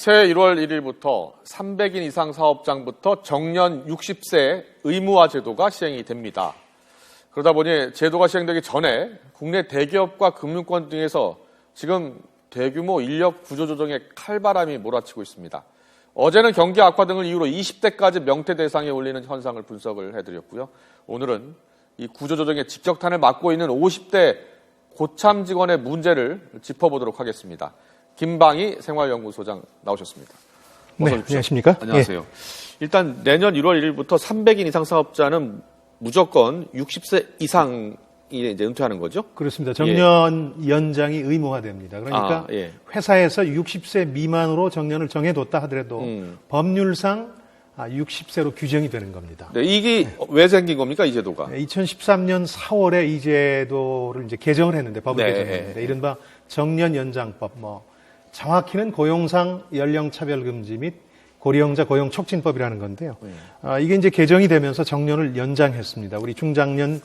새 1월 1일부터 300인 이상 사업장부터 정년 60세 의무화 제도가 시행이 됩니다. 그러다 보니 제도가 시행되기 전에 국내 대기업과 금융권 등에서 지금 대규모 인력 구조 조정에 칼바람이 몰아치고 있습니다. 어제는 경기 악화 등을 이유로 20대까지 명퇴 대상에 올리는 현상을 분석을 해드렸고요. 오늘은 이 구조 조정의 직격탄을 맞고 있는 50대 고참 직원의 문제를 짚어보도록 하겠습니다. 김방희 생활연구소장 나오셨습니다. 네, 안녕하십니까? 안녕하세요. 예. 일단 내년 1월 1일부터 300인 이상 사업자는 무조건 60세 이상이 이제 은퇴하는 거죠? 그렇습니다. 정년 연장이 의무화됩니다. 그러니까 회사에서 60세 미만으로 정년을 정해뒀다 하더라도 법률상 60세로 규정이 되는 겁니다. 네, 이게 왜 생긴 겁니까, 이 제도가? 2013년 4월에 이 제도를 이제 개정을 했는데 법을 개정했는데 이른바 정년 연장법, 정확히는 고용상 연령차별금지 및 고령자 고용촉진법이라는 건데요. 이게 이제 개정이 되면서 정년을 연장했습니다. 우리 중장년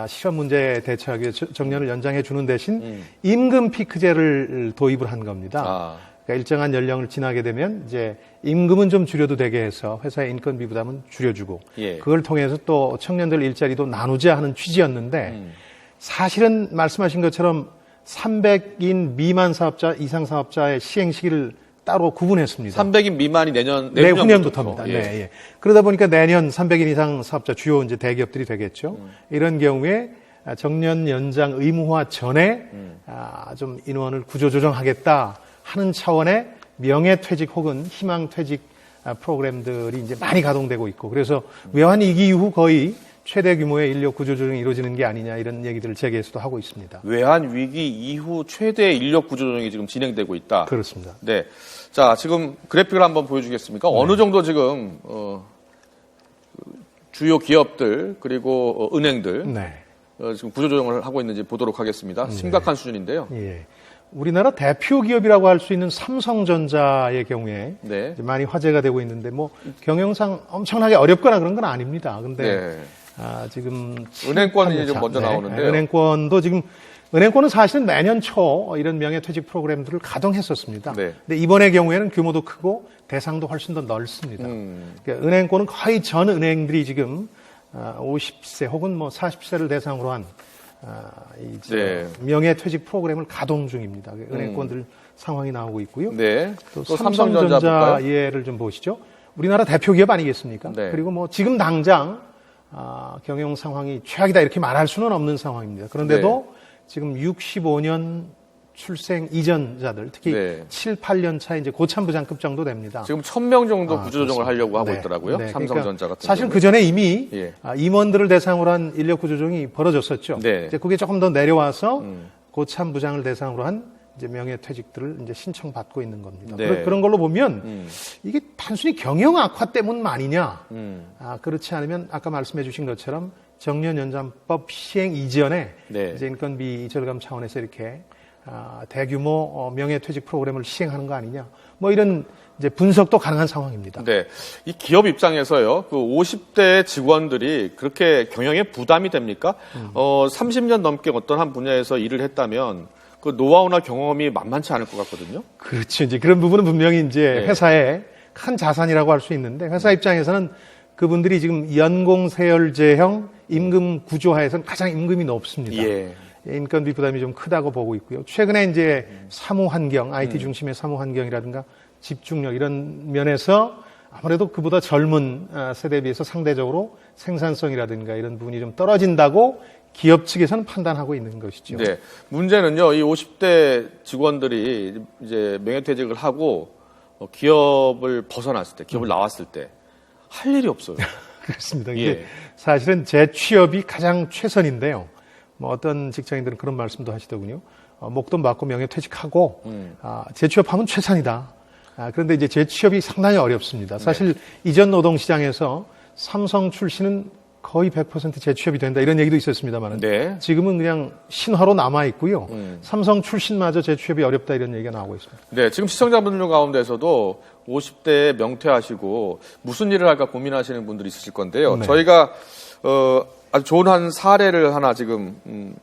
실업 문제에 대처하기 위해 정년을 연장해 주는 대신 임금 피크제를 도입을 한 겁니다. 그러니까 일정한 연령을 지나게 되면 이제 임금은 좀 줄여도 되게 해서 회사의 인건비 부담은 줄여주고 그걸 통해서 또 청년들 일자리도 나누자 하는 취지였는데 사실은 말씀하신 것처럼 300인 미만 사업자, 이상 사업자의 시행 시기를 따로 구분했습니다. 300인 미만이 내후년부터입니다. 네. 그러다 보니까 내년 300인 이상 사업자 주요 이제 대기업들이 되겠죠. 이런 경우에 정년 연장 의무화 전에 좀 인원을 구조조정하겠다 하는 차원의 명예퇴직 혹은 희망퇴직 프로그램들이 이제 많이 가동되고 있고 그래서 외환위기 이후 거의 최대 규모의 인력 구조조정이 이루어지는 게 아니냐 이런 얘기들을 재계에서도 하고 있습니다. 외환위기 이후 최대 인력 구조조정이 지금 진행되고 있다. 그렇습니다. 네. 자, 지금 그래픽을 한번 보여주겠습니까? 어느 정도 지금 주요 기업들 그리고 은행들 지금 구조조정을 하고 있는지 보도록 하겠습니다. 심각한 수준인데요. 예. 우리나라 대표 기업이라고 할 수 있는 삼성전자의 경우에 많이 화제가 되고 있는데 경영상 엄청나게 어렵거나 그런 건 아닙니다. 근데 지금 은행권이 좀 먼저 나오는데요. 은행권은 사실은 매년 초 이런 명예퇴직 프로그램들을 가동했었습니다. 근데 이번의 경우에는 규모도 크고 대상도 훨씬 더 넓습니다. 그러니까 은행권은 거의 전 은행들이 지금 50세 혹은 40세를 대상으로 한 명예퇴직 프로그램을 가동 중입니다. 은행권들 상황이 나오고 있고요. 또 삼성전자 예를 좀 보시죠. 우리나라 대표 기업 아니겠습니까? 그리고 지금 당장 경영 상황이 최악이다 이렇게 말할 수는 없는 상황입니다. 그런데도 지금 65년 출생 이전자들 특히 7, 8년 차 이제 고참부장급 정도 됩니다. 지금 1000명 정도 구조조정을 하려고 하고 있더라고요. 삼성전자 같은 사실 그 전에 이미 임원들을 대상으로 한 인력 구조조정이 벌어졌었죠. 이제 그게 조금 더 내려와서 고참부장을 대상으로 한 이제 명예퇴직들을 이제 신청받고 있는 겁니다. 그런 걸로 보면 이게 단순히 경영 악화 때문만이냐? 그렇지 않으면 아까 말씀해 주신 것처럼 정년 연장법 시행 이전에 이제 인건비 절감 차원에서 이렇게 대규모 명예퇴직 프로그램을 시행하는 거 아니냐? 이런 이제 분석도 가능한 상황입니다. 네. 이 기업 입장에서요, 그 50대 직원들이 그렇게 경영에 부담이 됩니까? 30년 넘게 어떤 한 분야에서 일을 했다면 그 노하우나 경험이 만만치 않을 것 같거든요. 그렇죠. 이제 그런 부분은 분명히 이제 회사의 큰 자산이라고 할 수 있는데 회사 입장에서는 그분들이 지금 연공세열제형 임금 구조하에서는 가장 임금이 높습니다. 인건비 부담이 좀 크다고 보고 있고요. 최근에 이제 사무 환경, IT 중심의 사무 환경이라든가 집중력 이런 면에서 아무래도 그보다 젊은 세대에 비해서 상대적으로 생산성이라든가 이런 부분이 좀 떨어진다고 기업 측에서는 판단하고 있는 것이죠. 네. 문제는요, 이 50대 직원들이 이제 명예퇴직을 하고 기업을 벗어났을 때, 기업을 나왔을 때 할 일이 없어요. 그렇습니다. 이게 사실은 재취업이 가장 최선인데요. 어떤 직장인들은 그런 말씀도 하시더군요. 목돈 받고 명예퇴직하고 재취업하면 최선이다. 그런데 이제 재취업이 상당히 어렵습니다. 사실 이전 노동시장에서 삼성 출신은 거의 100% 재취업이 된다 이런 얘기도 있었습니다만 지금은 그냥 신화로 남아 있고요. 삼성 출신마저 재취업이 어렵다 이런 얘기가 나오고 있습니다. 네, 지금 시청자분들 가운데서도 50대에 명퇴하시고 무슨 일을 할까 고민하시는 분들이 있으실 건데요. 저희가 아주 좋은 한 사례를 하나 지금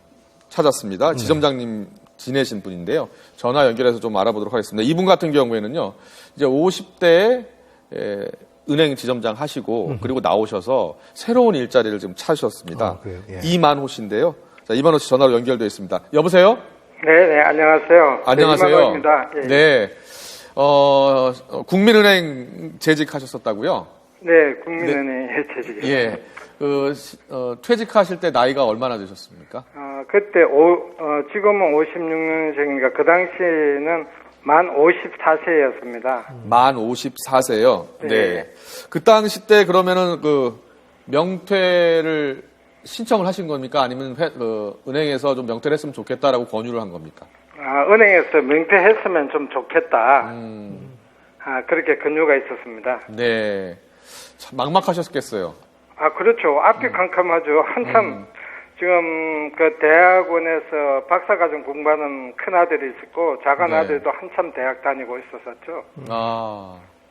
찾았습니다. 지점장님 지내신 분인데요. 전화 연결해서 좀 알아보도록 하겠습니다. 이분 같은 경우에는요, 이제 50대에 은행 지점장 하시고 그리고 나오셔서 새로운 일자리를 지금 찾으셨습니다. 그래요? 예. 이만호 씨인데요. 자, 이만호 씨 전화로 연결되어 있습니다. 여보세요? 네, 안녕하세요. 안녕하세요. 네, 이만호입니다. 예. 네. 국민은행 재직하셨었다고요? 네, 국민은행에 재직이요. 예. 퇴직하실 때 나이가 얼마나 되셨습니까? 그때 지금은 56년생이니까 그 당시에는 만 54세였습니다. 만 54세요. 네. 네. 그 당시 때 그러면은 명퇴를 신청을 하신 겁니까? 아니면 은행에서 좀 명퇴를 했으면 좋겠다라고 권유를 한 겁니까? 은행에서 명퇴했으면 좀 좋겠다. 그렇게 권유가 있었습니다. 네. 참 막막하셨겠어요. 그렇죠. 앞이 캄캄하죠. 한참 지금 그 대학원에서 박사과정 공부하는 큰 아들이 있었고 작은 네. 아들도 한참 대학 다니고 있었었죠.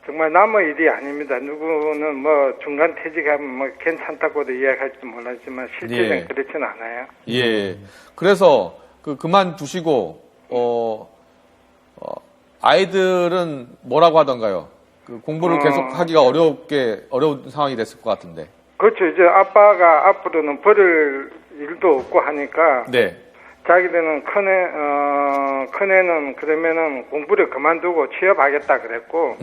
정말 남의 일이 아닙니다. 누구는 뭐 중간 퇴직하면 뭐 괜찮다고도 이야기할지 몰랐지만 실제는 예. 그렇지는 않아요. 예. 그래서 그만두시고 아이들은 뭐라고 하던가요? 공부를 계속 하기가 어려운 상황이 됐을 것 같은데. 그렇죠. 이제 아빠가 앞으로는 버릴 일도 없고 하니까 네. 자기들은 큰애는 그러면은 공부를 그만두고 취업하겠다 그랬고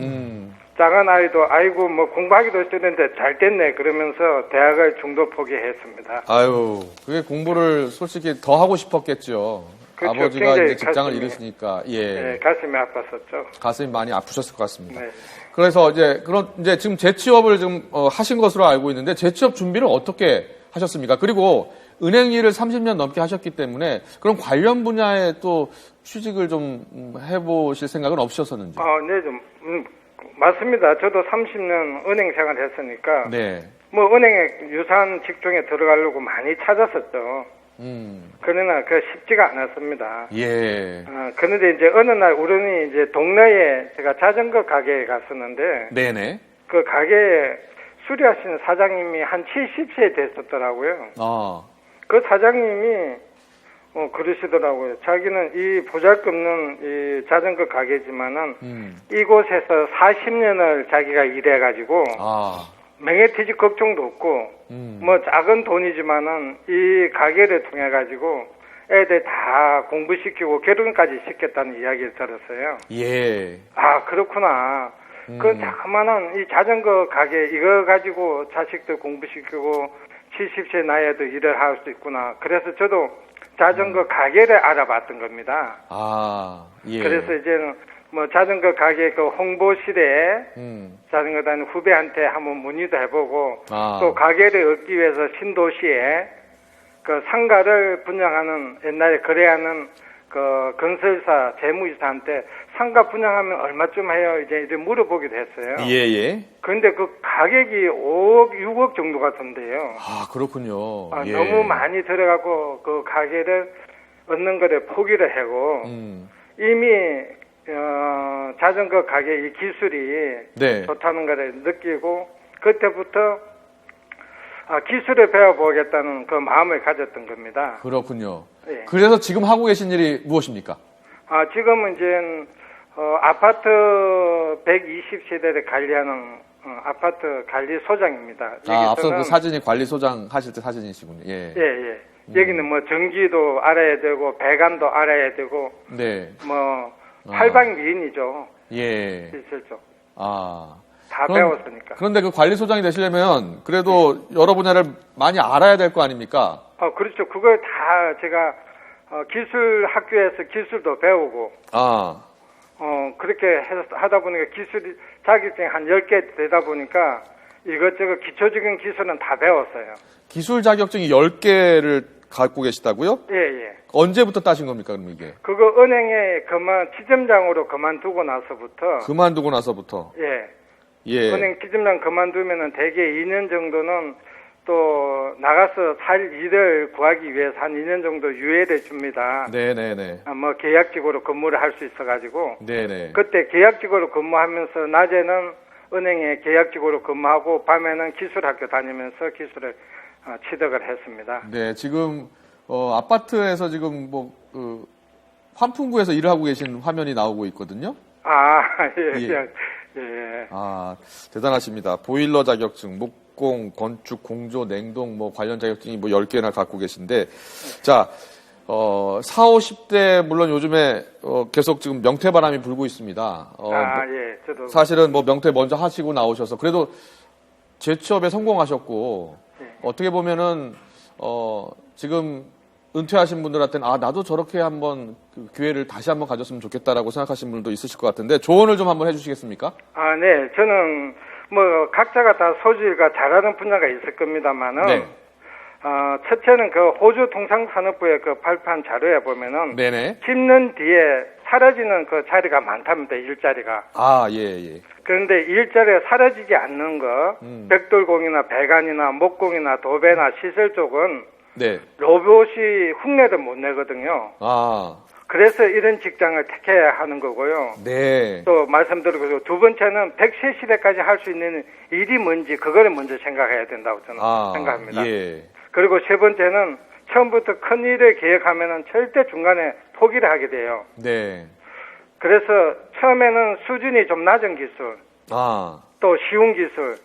작은 아이도 아이고 뭐 공부하기도 싫은데 잘 됐네 그러면서 대학을 중도 포기했습니다. 아유, 그게 공부를 솔직히 더 하고 싶었겠죠. 그렇죠. 아버지가 굉장히 이제 직장을 가슴이, 잃으시니까 네, 가슴이 아팠었죠. 가슴이 많이 아프셨을 것 같습니다. 네. 그래서 이제 지금 재취업을 하신 것으로 알고 있는데 재취업 준비를 어떻게 하셨습니까? 그리고 은행 일을 30년 넘게 하셨기 때문에 그런 관련 분야에 또 취직을 좀 해보실 생각은 없으셨었는지? 네, 맞습니다. 저도 30년 은행 생활 했으니까 네. 뭐 은행에 유사한 직종에 들어가려고 많이 찾았었죠. 그러나 쉽지가 않았습니다. 예. 그런데 이제 어느 날 우연히 이제 동네에 제가 자전거 가게에 갔었는데 네네. 그 가게에 수리하시는 사장님이 한 70세 됐었더라고요. 그 사장님이 그러시더라고요. 자기는 이 보잘것없는 이 자전거 가게지만은 이곳에서 40년을 자기가 일해가지고 명예퇴직 걱정도 없고 뭐 작은 돈이지만은 이 가게를 통해 가지고 애들 다 공부시키고 결혼까지 시켰다는 이야기를 들었어요. 예. 그렇구나. 그 자그마한 이 자전거 가게 이거 가지고 자식들 공부시키고 70세 나이에도 일을 할 수 있구나. 그래서 저도 자전거 가게를 알아봤던 겁니다. 예. 그래서 이제는 뭐 자전거 가게 그 홍보실에 자전거 다니는 후배한테 한번 문의도 해보고 또 가게를 얻기 위해서 신도시에 그 상가를 분양하는 옛날에 거래하는 그 건설사 재무이사한테 상가 분양하면 얼마쯤 해요? 이제 물어보기도 했어요. 예. 그런데 그 가격이 5억, 6억 정도가 던데요. 그렇군요. 예. 너무 많이 들어가고 그 가게를 얻는 거를 포기를 하고 이미 자전거 가게 이 기술이 네. 좋다는 것을 느끼고 그때부터 기술을 배워보겠다는 그 마음을 가졌던 겁니다. 그렇군요. 예. 그래서 지금 하고 계신 일이 무엇입니까? 지금은 이제 아파트 120세대를 관리하는 아파트 관리소장입니다. 앞서 그 사진이 관리소장 하실 때 사진이시군요. 예. 예. 여기는 뭐 전기도 알아야 되고 배관도 알아야 되고 네. 뭐 팔방미인이죠. 예. 실질적. 다 배웠으니까. 그런데 그 관리소장이 되시려면 그래도 여러 분야를 많이 알아야 될 거 아닙니까? 그렇죠. 그걸 다 제가 기술 학교에서 기술도 배우고 그렇게 하다 보니까 기술이 자격증이 한 10개 되다 보니까 이것저것 기초적인 기술은 다 배웠어요. 기술 자격증이 10개를 갖고 계시다고요? 예. 언제부터 따신 겁니까, 그럼 이게? 그거 은행에 지점장으로 그만두고 나서부터. 예. 은행 지점장 그만두면은 대개 2년 정도는 또 나가서 살 일을 구하기 위해서 한 2년 정도 유예를 줍니다. 네네네. 뭐 계약직으로 근무를 할 수 있어가지고. 네네. 그때 계약직으로 근무하면서 낮에는 은행에 계약직으로 근무하고 밤에는 기술학교 다니면서 기술을 취득을 했습니다. 네, 지금 아파트에서 지금 환풍구에서 일을 하고 계신 화면이 나오고 있거든요. 예. 예. 예. 대단하십니다. 보일러 자격증, 목공, 건축, 공조, 냉동 뭐 관련 자격증이 뭐 10개나 갖고 계신데, 자, 40, 50대 물론 요즘에 계속 지금 명퇴바람이 불고 있습니다. 예. 저도 사실은 뭐 명퇴 먼저 하시고 나오셔서 그래도 재취업에 성공하셨고, 어떻게 보면은 지금 은퇴하신 분들한테는 나도 저렇게 한번 그 기회를 다시 한번 가졌으면 좋겠다라고 생각하시는 분들도 있으실 것 같은데 조언을 좀 한번 해주시겠습니까? 네. 저는 뭐 각자가 다 소질과 잘하는 분야가 있을 겁니다만은 네. 첫째는 그 호주 통상산업부의 그 발표한 자료에 보면은 네네. 심는 뒤에 사라지는 그 자리가 많답니다. 일자리가. 예. 그런데 일자리가 사라지지 않는 거, 벽돌공이나 배관이나 목공이나 도배나 시설 쪽은 네. 로봇이 흉내도 못 내거든요. 그래서 이런 직장을 택해야 하는 거고요. 네. 또 말씀드리고 두 번째는 100세 시대까지 할 수 있는 일이 뭔지 그거를 먼저 생각해야 된다고 저는 생각합니다. 예. 그리고 세 번째는 처음부터 큰 일을 계획하면은 절대 중간에 포기를 하게 돼요. 네. 그래서 처음에는 수준이 좀 낮은 기술, 또 쉬운 기술,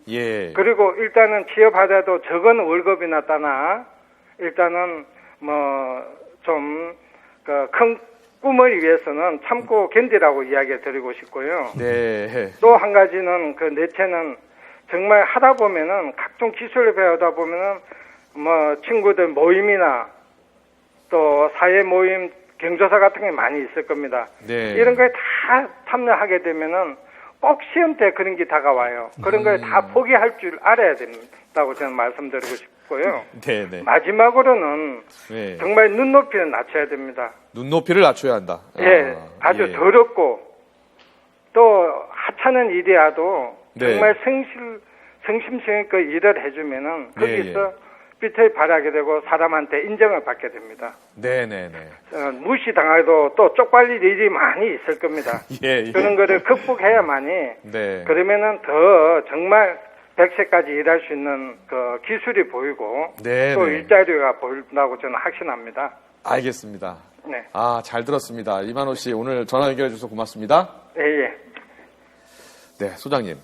예. 그리고 일단은 취업하더라도 적은 월급이나 따나 일단은 뭐 좀 큰 꿈을 위해서는 참고 견디라고 이야기 드리고 싶고요. 네. 또 한 가지는 그 넷째는 정말 하다 보면은 각종 기술을 배우다 보면은 뭐 친구들 모임이나 또 사회 모임 경조사 같은 게 많이 있을 겁니다. 네. 이런 거에 다 참여하게 되면은 꼭 시험 때 그런 게 다가와요. 그런 걸 다 포기할 줄 알아야 된다고 저는 말씀드리고 싶고요. 네. 마지막으로는 네. 정말 눈높이를 낮춰야 됩니다. 눈높이를 낮춰야 한다. 예, 아주 더럽고 또 하찮은 일이라도 정말 성심성의껏 일을 해주면은 거기서 빛을 발하게 되고 사람한테 인정을 받게 됩니다. 네네네. 무시당해도 또 쪽팔릴 일이 많이 있을 겁니다. 그런 거를 극복해야만이 그러면은 더 정말 100세까지 일할 수 있는 그 기술이 보이고 또 일자리가 보인다고 저는 확신합니다. 알겠습니다. 네. 잘 들었습니다. 이만호 씨 오늘 전화 연결해 주셔서 고맙습니다. 예. 네, 소장님.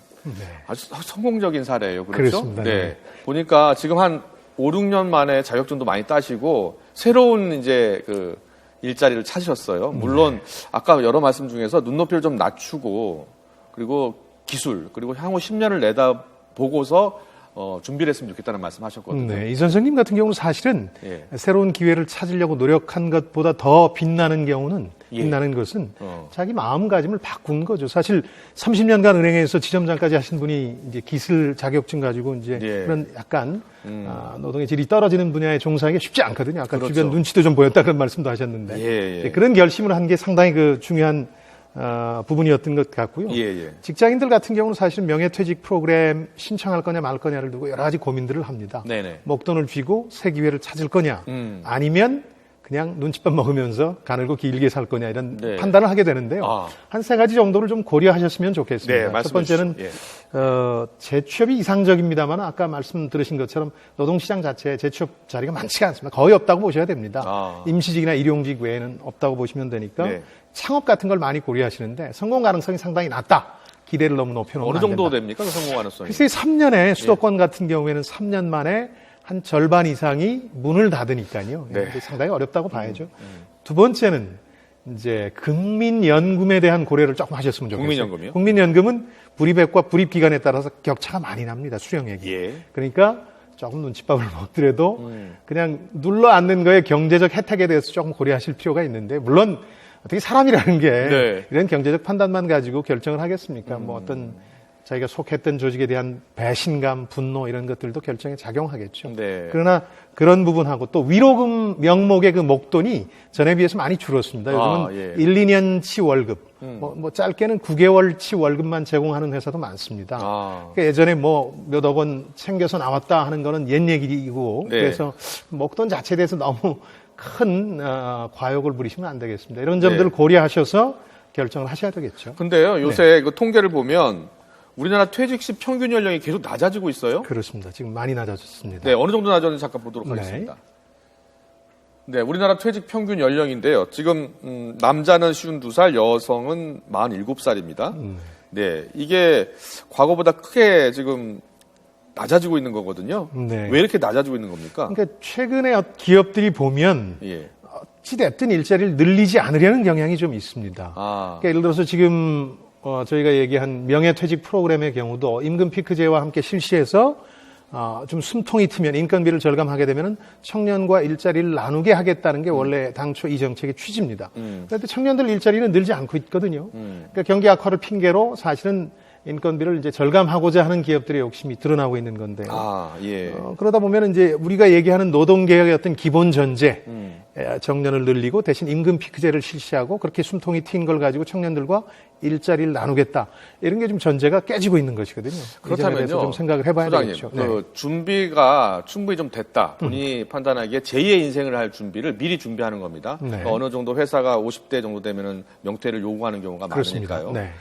아주 성공적인 사례예요. 그렇죠? 그렇습니다. 네. 보니까 지금 한 5, 6년 만에 자격증도 많이 따시고 새로운 이제 그 일자리를 찾으셨어요. 물론 아까 여러 말씀 중에서 눈높이를 좀 낮추고 그리고 기술 그리고 향후 10년을 내다보고서 준비를 했으면 좋겠다는 말씀하셨거든요. 네, 이 선생님 같은 경우는 사실은 새로운 기회를 찾으려고 노력한 것보다 더 빛나는 것은 자기 마음가짐을 바꾼 거죠. 사실 30년간 은행에서 지점장까지 하신 분이 이제 기술 자격증 가지고 이제 그런 약간 노동의 질이 떨어지는 분야에 종사하기 쉽지 않거든요. 아까 그렇죠. 주변 눈치도 좀 보였다 그런 말씀도 하셨는데 그런 결심을 한 게 상당히 그 중요한 부분이었던 것 같고요. 직장인들 같은 경우는 사실 명예퇴직 프로그램 신청할 거냐 말 거냐를 두고 여러 가지 고민들을 합니다. 목돈을 쥐고 새 기회를 찾을 거냐 아니면 그냥 눈칫밥 먹으면서 가늘고 길게 살 거냐 이런 판단을 하게 되는데요. 한 세 가지 정도를 좀 고려하셨으면 좋겠습니다. 첫 번째는 재취업이 이상적입니다만 아까 말씀 들으신 것처럼 노동시장 자체에 재취업 자리가 많지가 않습니다. 거의 없다고 보셔야 됩니다. 임시직이나 일용직 외에는 없다고 보시면 되니까 창업 같은 걸 많이 고려하시는데 성공 가능성이 상당히 낮다. 기대를 너무 높여놓으면 어느 정도 됩니까? 그 성공 가능성이? 글쎄 3년에 수도권 같은 경우에는 3년 만에 한 절반 이상이 문을 닫으니까요. 상당히 어렵다고 봐야죠. 두 번째는 이제 국민연금에 대한 고려를 조금 하셨으면 좋겠어요. 국민연금이요? 국민연금은 불입액과 불입기간에 따라서 격차가 많이 납니다. 수령액이. 그러니까 조금 눈칫밥을 먹더라도 그냥 눌러 앉는 거에 경제적 혜택에 대해서 조금 고려하실 필요가 있는데 물론 어떻게 사람이라는 게 이런 경제적 판단만 가지고 결정을 하겠습니까? 뭐 어떤 자기가 속했던 조직에 대한 배신감, 분노 이런 것들도 결정에 작용하겠죠. 그러나 그런 부분하고 또 위로금 명목의 그 목돈이 전에 비해서 많이 줄었습니다. 요즘은 1, 2년치 월급, 뭐 짧게는 9개월치 월급만 제공하는 회사도 많습니다. 그러니까 예전에 뭐 몇억 원 챙겨서 나왔다 하는 거는 옛 얘기이고 그래서 목돈 자체에 대해서 너무 큰 과욕을 부리시면 안 되겠습니다. 이런 점들을 고려하셔서 결정을 하셔야 되겠죠. 근데요, 요새 그 통계를 보면 우리나라 퇴직 시 평균 연령이 계속 낮아지고 있어요? 그렇습니다. 지금 많이 낮아졌습니다. 네, 어느 정도 낮아졌는지 잠깐 보도록 하겠습니다. 네, 우리나라 퇴직 평균 연령인데요. 지금 남자는 52살, 여성은 47살입니다. 네, 이게 과거보다 크게 지금 낮아지고 있는 거거든요. 네. 왜 이렇게 낮아지고 있는 겁니까? 그러니까 최근에 기업들이 보면 예. 어찌됐든 일자리를 늘리지 않으려는 경향이 좀 있습니다. 그러니까 예를 들어서 지금 저희가 얘기한 명예퇴직 프로그램의 경우도 임금 피크제와 함께 실시해서 좀 숨통이 트면 인건비를 절감하게 되면 청년과 일자리를 나누게 하겠다는 게 원래 당초 이 정책의 취지입니다. 그런데 청년들 일자리는 늘지 않고 있거든요. 그러니까 경기 악화를 핑계로 사실은 인건비를 이제 절감하고자 하는 기업들의 욕심이 드러나고 있는 건데. 예. 그러다 보면 이제 우리가 얘기하는 노동개혁의 어떤 기본 전제, 정년을 늘리고 대신 임금 피크제를 실시하고 그렇게 숨통이 트인 걸 가지고 청년들과 일자리를 나누겠다. 이런 게 좀 전제가 깨지고 있는 것이거든요. 그렇다면요. 좀 생각을 해봐야 소장님, 되겠죠. 그 준비가 충분히 좀 됐다. 본인이 판단하기에 제2의 인생을 할 준비를 미리 준비하는 겁니다. 네. 그러니까 어느 정도 회사가 50대 정도 되면은 명퇴를 요구하는 경우가 그렇습니다. 많으니까요. 네.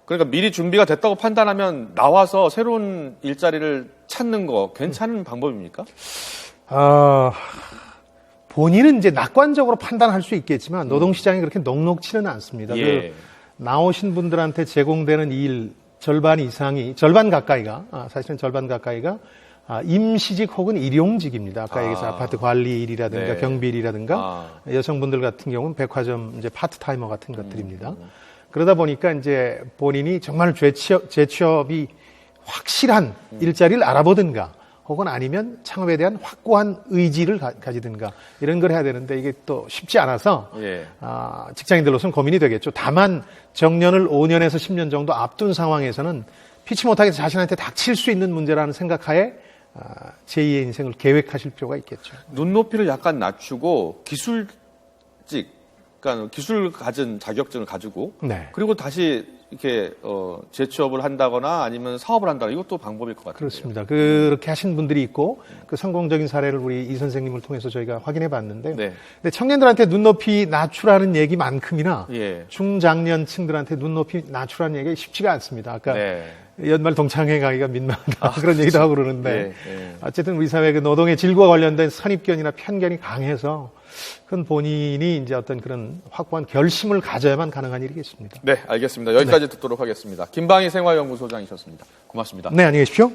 그러니까 미리 준비가 됐다고 판단하면 나와서 새로운 일자리를 찾는 거 괜찮은 방법입니까? 본인은 이제 낙관적으로 판단할 수 있겠지만 노동시장이 그렇게 녹록치는 않습니다. 예. 나오신 분들한테 제공되는 일 절반 이상이, 절반 가까이가 임시직 혹은 일용직입니다. 아까 얘기해서 아파트 관리 일이라든가 네. 경비 일이라든가 여성분들 같은 경우는 백화점 이제 파트타이머 같은 것들입니다. 그러다 보니까 이제 본인이 정말 재취업이 확실한 일자리를 알아보든가 혹은 아니면 창업에 대한 확고한 의지를 가지든가 이런 걸 해야 되는데 이게 또 쉽지 않아서 직장인들로서는 고민이 되겠죠. 다만 정년을 5년에서 10년 정도 앞둔 상황에서는 피치 못하게 자신한테 닥칠 수 있는 문제라는 생각하에 제2의 인생을 계획하실 필요가 있겠죠. 눈높이를 약간 낮추고 기술직, 그러니까 기술 가진 자격증을 가지고 네. 그리고 다시 이렇게 재취업을 한다거나 아니면 사업을 한다거나 이것도 방법일 것 같아요. 그렇습니다. 그렇게 하신 분들이 있고 그 성공적인 사례를 우리 이 선생님을 통해서 저희가 확인해 봤는데요. 네. 근데 청년들한테 눈높이 낮추라는 얘기만큼이나 예. 중장년층들한테 눈높이 낮추라는 얘기가 쉽지가 않습니다. 아까 네. 연말 동창회 가기가 민망하다 그런 얘기도 하고 그러는데 네. 어쨌든 우리 사회 그 노동의 질과 관련된 선입견이나 편견이 강해서 그건 본인이 이제 어떤 그런 확고한 결심을 가져야만 가능한 일이겠습니다. 네, 알겠습니다. 여기까지 듣도록 하겠습니다. 김방희 생활연구소장이셨습니다. 고맙습니다. 네, 안녕히 계십시오.